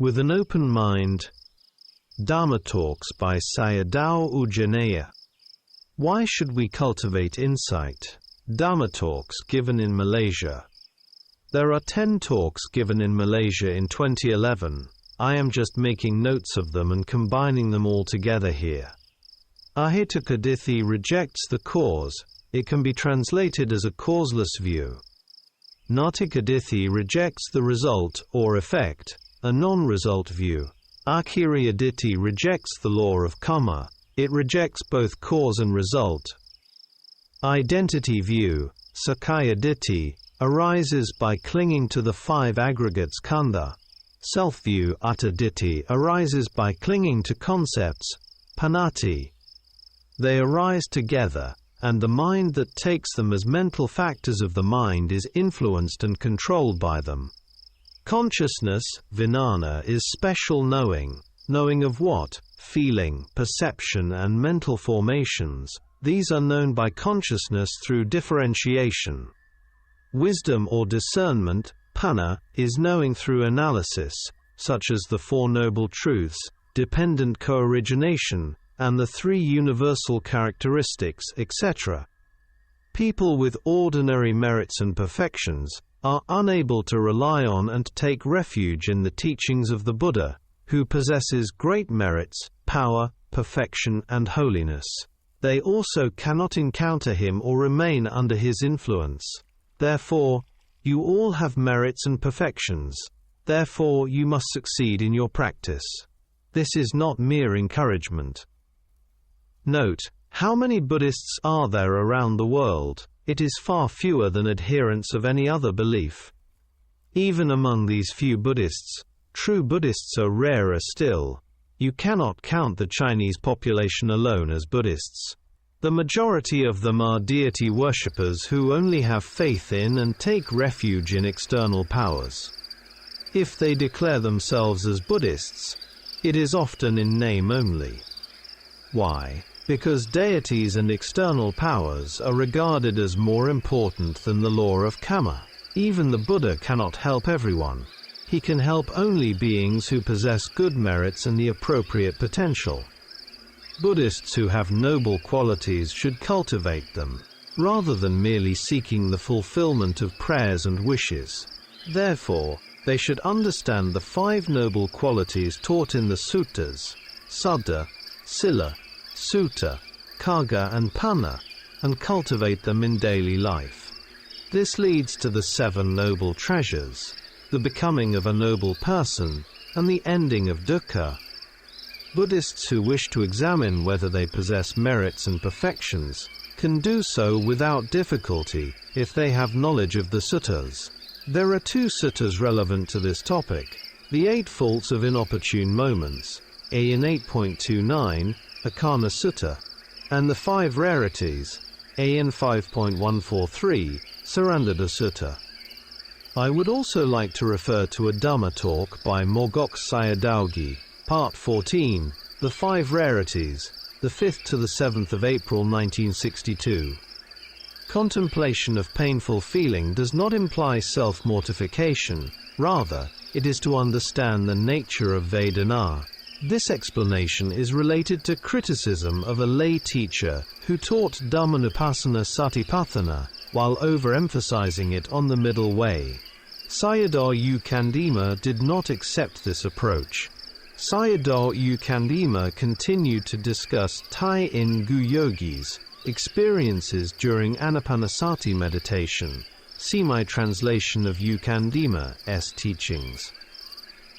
With an open mind. Dhamma Talks by Sayadaw Jhaneyya. Why should we cultivate insight? Dhamma Talks given in Malaysia. There are 10 talks given in Malaysia in 2011. I am just making notes of them and combining them all together here. Ahetukadithi rejects the cause. It can be translated as a causeless view. Natikadithi rejects the result or effect, a non-result view. Akhiriyadithi rejects the law of karma. It rejects both cause and result. Identity view, Sakayaditti, arises by clinging to the 5 aggregates khandha. Self-view, Attaditti, arises by clinging to concepts, panati. They arise together, and the mind that takes them as mental factors of the mind is influenced and controlled by them. Consciousness, Vijnana, is special knowing. Knowing of what? Feeling, perception and mental formations. These are known by consciousness through differentiation. Wisdom or discernment, Panna, is knowing through analysis, such as the 4 Noble Truths, dependent co-origination, and the 3 universal characteristics, etc. People with ordinary merits and perfections are unable to rely on and take refuge in the teachings of the Buddha, who possesses great merits, power, perfection and holiness. They also cannot encounter him or remain under his influence. Therefore, you all have merits and perfections. Therefore, you must succeed in your practice. This is not mere encouragement. Note, how many Buddhists are there around the world? It is far fewer than adherents of any other belief. Even among these few Buddhists, true Buddhists are rarer still. You cannot count the Chinese population alone as Buddhists. The majority of them are deity worshippers who only have faith in and take refuge in external powers. If they declare themselves as Buddhists, it is often in name only. Why? Because deities and external powers are regarded as more important than the law of karma. Even the Buddha cannot help everyone. He can help only beings who possess good merits and the appropriate potential. Buddhists who have noble qualities should cultivate them, rather than merely seeking the fulfillment of prayers and wishes. Therefore, they should understand the 5 noble qualities taught in the suttas, Saddha, Sila, Sutta, Kaga and Panna, and cultivate them in daily life. This leads to the 7 noble treasures, the becoming of a noble person, and the ending of dukkha. Buddhists who wish to examine whether they possess merits and perfections can do so without difficulty if they have knowledge of the suttas. There are 2 suttas relevant to this topic: the 8 faults of inopportune moments, A in 8.29, Akana Sutta, and the 5 rarities, A in 5.143, Sarandada Sutta. I would also like to refer to a Dhamma talk by Mogok Sayadaw, Part 14, The 5 Rarities, the 5th to the 7th of April 1962. Contemplation of painful feeling does not imply self-mortification, rather, it is to understand the nature of Vedana. This explanation is related to criticism of a lay teacher who taught Dhammanupassana Satipatthana while overemphasizing it on the middle way. Sayadaw Jhaneyya did not accept this approach. Sayadaw Jhaneyya continued to discuss Tai-in Gu Yogi's experiences during Anapanasati meditation. See my translation of Jhaneyya's teachings.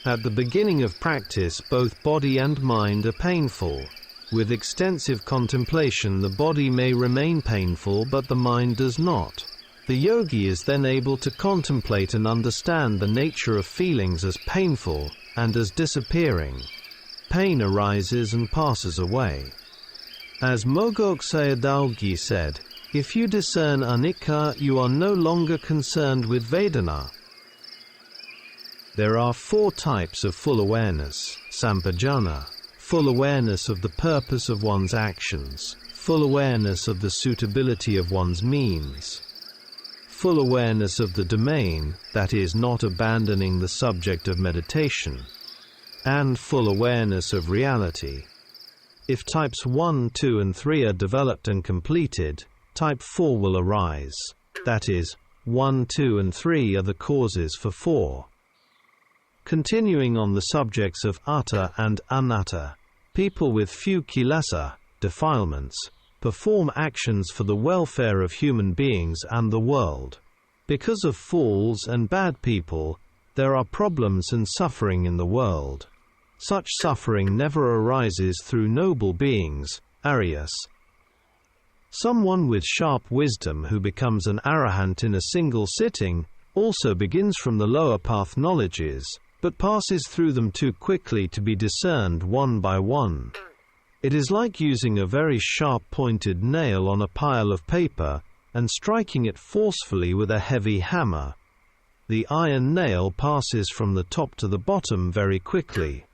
At the beginning of practice, both body and mind are painful. With extensive contemplation, the body may remain painful, but the mind does not. The yogi is then able to contemplate and understand the nature of feelings as painful and as disappearing. Pain arises and passes away. As Mogok Sayadaw said, if you discern anicca, you are no longer concerned with Vedana. There are 4 types of full awareness: sampajana, full awareness of the purpose of one's actions, full awareness of the suitability of one's means, full awareness of the domain, that is, not abandoning the subject of meditation, and full awareness of reality. If types 1, 2 and 3 are developed and completed, type 4 will arise. That is, 1, 2 and 3 are the causes for 4. Continuing on the subjects of atta and anatta, people with few kilesa, defilements, perform actions for the welfare of human beings and the world. Because of fools and bad people, there are problems and suffering in the world. Such suffering never arises through noble beings, Arias. Someone with sharp wisdom who becomes an arahant in a single sitting also begins from the lower path knowledges, but passes through them too quickly to be discerned one by one. It is like using a very sharp-pointed nail on a pile of paper and striking it forcefully with a heavy hammer. The iron nail passes from the top to the bottom very quickly.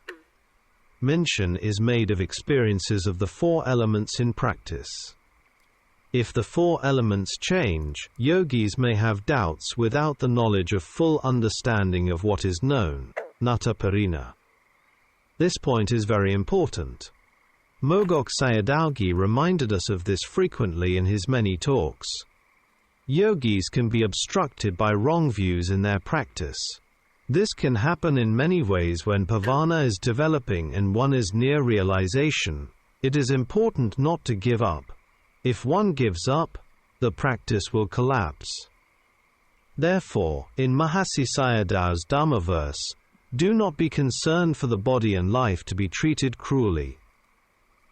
Mention is made of experiences of the 4 elements in practice. If the 4 elements change, yogis may have doubts without the knowledge of full understanding of what is known, Nata Parina. This point is very important. Mogok Sayadaw reminded us of this frequently in his many talks. Yogis can be obstructed by wrong views in their practice. This can happen in many ways when pavana is developing and one is near realization. It is important not to give up. If one gives up, the practice will collapse. Therefore, in Mahasi Sayadaw's Dhamma verse, do not be concerned for the body and life to be treated cruelly.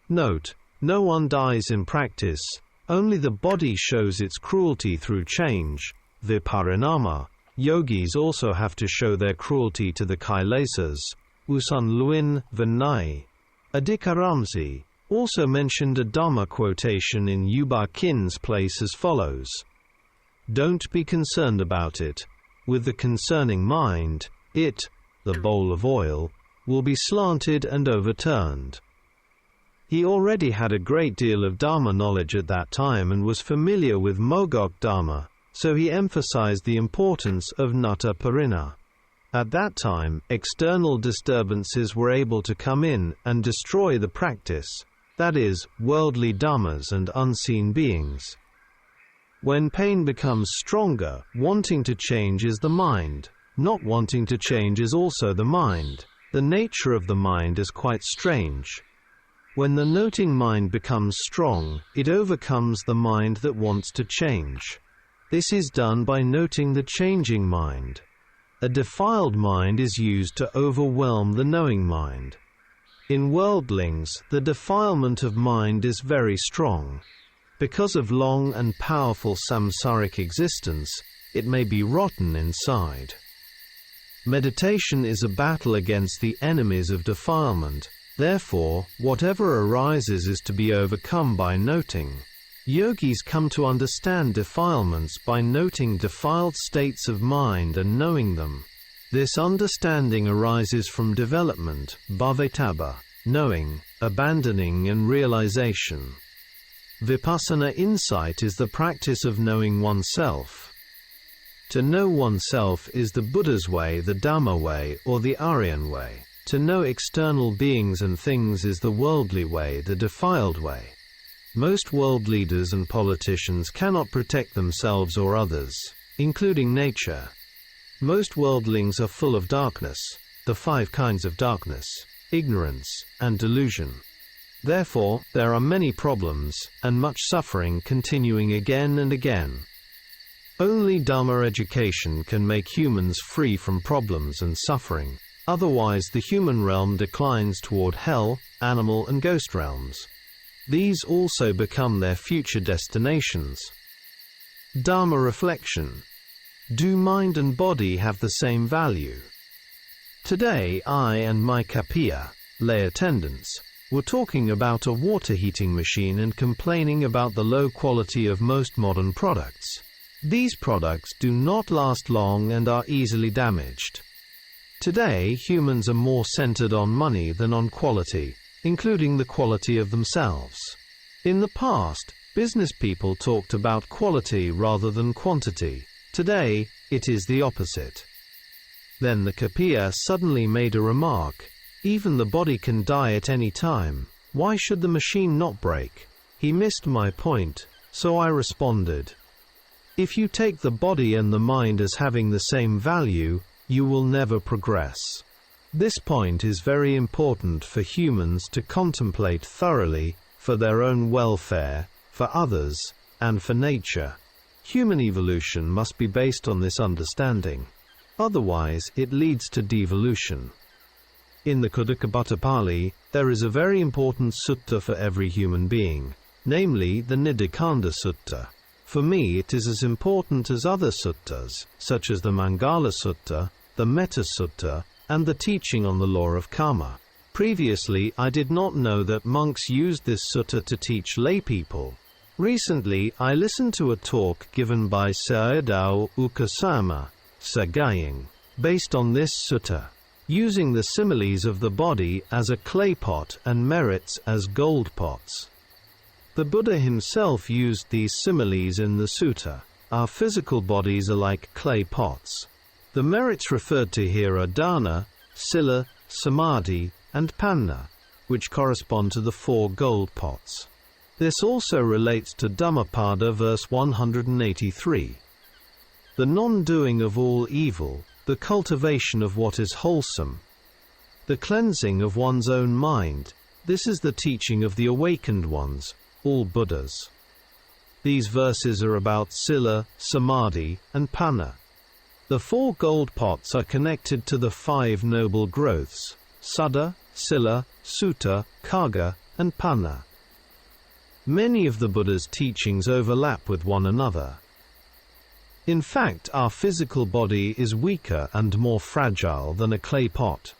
Note, no one dies in practice, only the body shows its cruelty through change, viparinama. Yogis also have to show their cruelty to the Kailasas, Usan Luin Vinay. Adhikaramsi also mentioned a Dhamma quotation in Yuba Kin's place as follows: "Don't be concerned about it. With the concerning mind, it, the bowl of oil, will be slanted and overturned." He already had a great deal of Dhamma knowledge at that time and was familiar with Mogok Dhamma, so he emphasized the importance of Nata Parina. At that time, external disturbances were able to come in and destroy the practice, that is, worldly dhammas and unseen beings. When pain becomes stronger, wanting to change is the mind. Not wanting to change is also the mind. The nature of the mind is quite strange. When the noting mind becomes strong, it overcomes the mind that wants to change. This is done by noting the changing mind. A defiled mind is used to overwhelm the knowing mind. In worldlings, the defilement of mind is very strong. Because of long and powerful samsaric existence, it may be rotten inside. Meditation is a battle against the enemies of defilement. Therefore, whatever arises is to be overcome by noting. Yogis come to understand defilements by noting defiled states of mind and knowing them. This understanding arises from development, bhavetaba, knowing, abandoning and realization. Vipassana insight is the practice of knowing oneself. To know oneself is the Buddha's way, the Dhamma way, or the Aryan way. To know external beings and things is the worldly way, the defiled way. Most world leaders and politicians cannot protect themselves or others, including nature. Most worldlings are full of darkness, the 5 kinds of darkness, ignorance, and delusion. Therefore, there are many problems, and much suffering continuing again and again. Only Dhamma education can make humans free from problems and suffering. Otherwise the human realm declines toward hell, animal and ghost realms. These also become their future destinations. Dharma reflection. Do mind and body have the same value? Today I and my kapiya, lay attendants, were talking about a water heating machine and complaining about the low quality of most modern products. These products do not last long and are easily damaged. Today, humans are more centered on money than on quality, including the quality of themselves. In the past, business people talked about quality rather than quantity. Today, it is the opposite. Then the kapiya suddenly made a remark. Even the body can die at any time. Why should the machine not break? He missed my point, so I responded. If you take the body and the mind as having the same value, you will never progress. This point is very important for humans to contemplate thoroughly, for their own welfare, for others, and for nature. Human evolution must be based on this understanding. Otherwise, it leads to devolution. In the Khuddaka Pali, there is a very important sutta for every human being, namely the Nidikanda Sutta. For me, it is as important as other suttas, such as the Mangala Sutta, the Metta Sutta, and the teaching on the law of karma. Previously, I did not know that monks used this sutta to teach lay people. Recently, I listened to a talk given by Sayadaw Jhaneyya, based on this sutta, using the similes of the body as a clay pot and merits as gold pots. The Buddha himself used these similes in the sutta. Our physical bodies are like clay pots. The merits referred to here are dana, sila, samadhi, and panna, which correspond to the 4 gold pots. This also relates to Dhammapada verse 183. The non-doing of all evil, the cultivation of what is wholesome, the cleansing of one's own mind, this is the teaching of the awakened ones, all Buddhas. These verses are about sila, samadhi, and panna. The 4 gold pots are connected to the 5 noble growths, Saddha, Sila, Sutta, Kagga, and Panna. Many of the Buddha's teachings overlap with one another. In fact, our physical body is weaker and more fragile than a clay pot.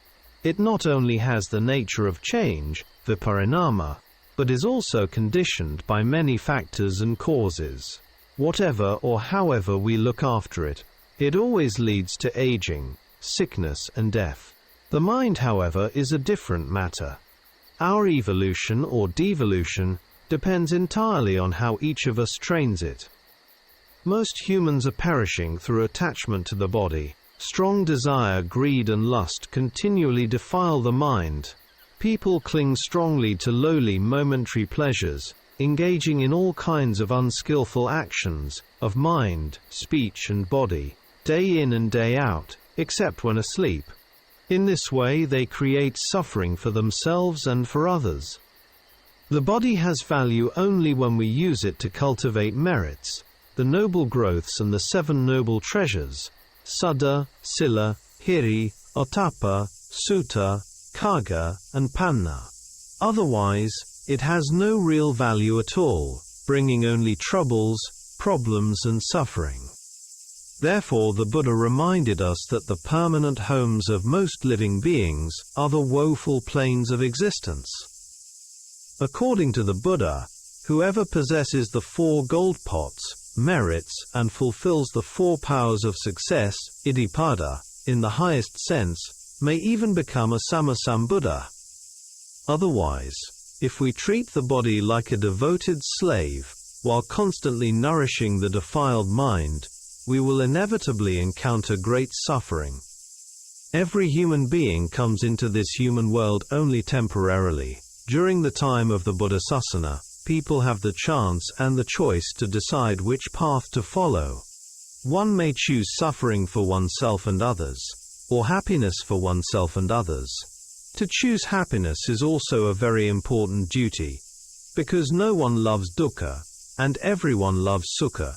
It not only has the nature of change, viparinama, but is also conditioned by many factors and causes. Whatever or however we look after it, it always leads to aging, sickness and death. The mind, however, is a different matter. Our evolution or devolution depends entirely on how each of us trains it. Most humans are perishing through attachment to the body. Strong desire, greed and lust continually defile the mind. People cling strongly to lowly momentary pleasures, engaging in all kinds of unskillful actions, of mind, speech and body, day in and day out, except when asleep. In this way they create suffering for themselves and for others. The body has value only when we use it to cultivate merits, the noble growths and the 7 noble treasures, Saddha, Sila, Hiri, Ottappa, Sutta, Kagga, and Panna. Otherwise, it has no real value at all, bringing only troubles, problems and suffering. Therefore the Buddha reminded us that the permanent homes of most living beings are the woeful planes of existence. According to the Buddha, whoever possesses the 4 gold pots, merits, and fulfills the 4 powers of success, Iddhipada, in the highest sense, may even become a Sammasambuddha. Otherwise, if we treat the body like a devoted slave, while constantly nourishing the defiled mind, we will inevitably encounter great suffering. Every human being comes into this human world only temporarily. During the time of the Buddhasasana, people have the chance and the choice to decide which path to follow. One may choose suffering for oneself and others, or happiness for oneself and others. To choose happiness is also a very important duty, because no one loves dukkha, and everyone loves sukha.